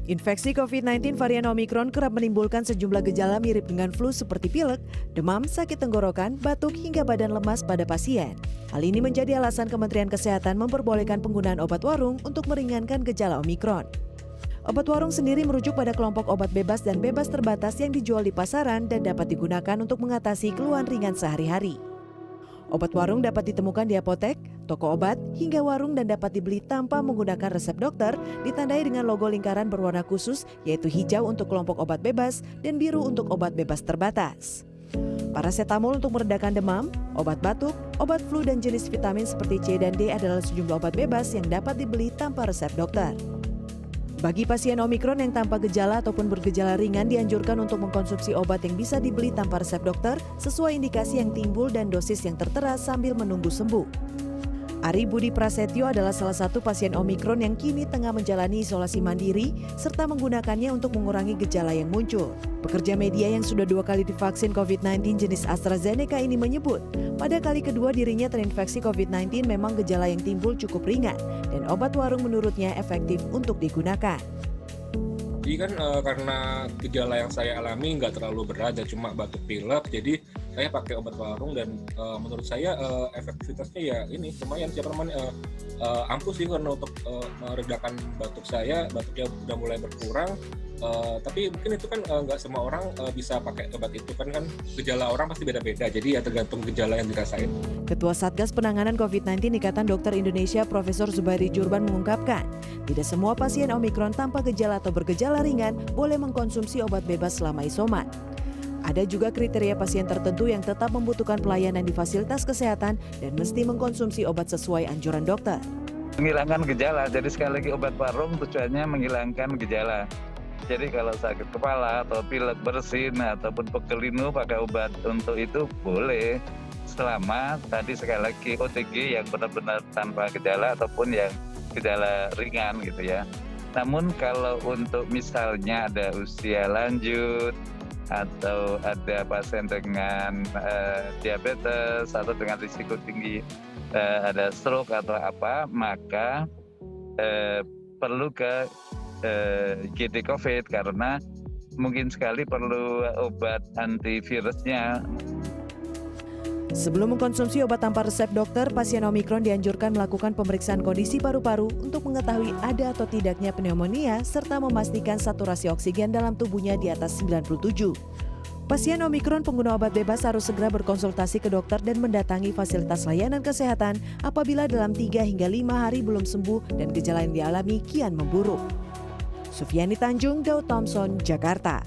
Infeksi COVID-19 varian Omikron kerap menimbulkan sejumlah gejala mirip dengan flu seperti pilek, demam, sakit tenggorokan, batuk, hingga badan lemas pada pasien. Hal ini menjadi alasan Kementerian Kesehatan memperbolehkan penggunaan obat warung untuk meringankan gejala Omikron. Obat warung sendiri merujuk pada kelompok obat bebas dan bebas terbatas yang dijual di pasaran dan dapat digunakan untuk mengatasi keluhan ringan sehari-hari. Obat warung dapat ditemukan di apotek, toko obat, hingga warung dan dapat dibeli tanpa menggunakan resep dokter, ditandai dengan logo lingkaran berwarna khusus yaitu hijau untuk kelompok obat bebas dan biru untuk obat bebas terbatas. Paracetamol untuk meredakan demam, obat batuk, obat flu dan jenis vitamin seperti C dan D adalah sejumlah obat bebas yang dapat dibeli tanpa resep dokter. Bagi pasien Omikron yang tanpa gejala ataupun bergejala ringan dianjurkan untuk mengkonsumsi obat yang bisa dibeli tanpa resep dokter sesuai indikasi yang timbul dan dosis yang tertera sambil menunggu sembuh. Ari Budi Prasetyo adalah salah satu pasien Omikron yang kini tengah menjalani isolasi mandiri serta menggunakannya untuk mengurangi gejala yang muncul. Pekerja media yang sudah 2 kali divaksin COVID-19 jenis AstraZeneca ini menyebut, pada kali kedua dirinya terinfeksi COVID-19 memang gejala yang timbul cukup ringan dan obat warung menurutnya efektif untuk digunakan. Jadi kan karena gejala yang saya alami nggak terlalu berat dan cuma batuk pilek, jadi saya pakai obat warung dan menurut saya efektivitasnya ya ini lumayan ampuh sih karena untuk meredakan batuk saya, batuknya udah mulai berkurang. Tapi mungkin itu kan nggak semua orang bisa pakai obat itu kan gejala orang pasti beda-beda, jadi ya tergantung gejala yang dirasain. Ketua Satgas Penanganan COVID-19 Ikatan Dokter Indonesia Profesor Zubairi Jurban mengungkapkan, tidak semua pasien Omikron tanpa gejala atau bergejala ringan boleh mengkonsumsi obat bebas selama isoman. Ada juga kriteria pasien tertentu yang tetap membutuhkan pelayanan di fasilitas kesehatan dan mesti mengkonsumsi obat sesuai anjuran dokter. Menghilangkan gejala, jadi sekali lagi obat warung tujuannya menghilangkan gejala. Jadi kalau sakit kepala atau pilek bersin ataupun pegel linu pakai obat untuk itu boleh. Selama tadi sekali lagi OTG yang benar-benar tanpa gejala ataupun yang gejala ringan gitu ya. Namun kalau untuk misalnya ada usia lanjut atau ada pasien dengan diabetes atau dengan risiko tinggi ada stroke atau apa, maka perlu ke GD COVID karena mungkin sekali perlu obat antivirusnya. Sebelum mengkonsumsi obat tanpa resep dokter, pasien Omikron dianjurkan melakukan pemeriksaan kondisi paru-paru untuk mengetahui ada atau tidaknya pneumonia serta memastikan saturasi oksigen dalam tubuhnya di atas 97. Pasien Omikron pengguna obat bebas harus segera berkonsultasi ke dokter dan mendatangi fasilitas layanan kesehatan apabila dalam 3 hingga 5 hari belum sembuh dan gejala yang dialami kian memburuk. Sufiani Tanjung, Daud Thompson, Jakarta.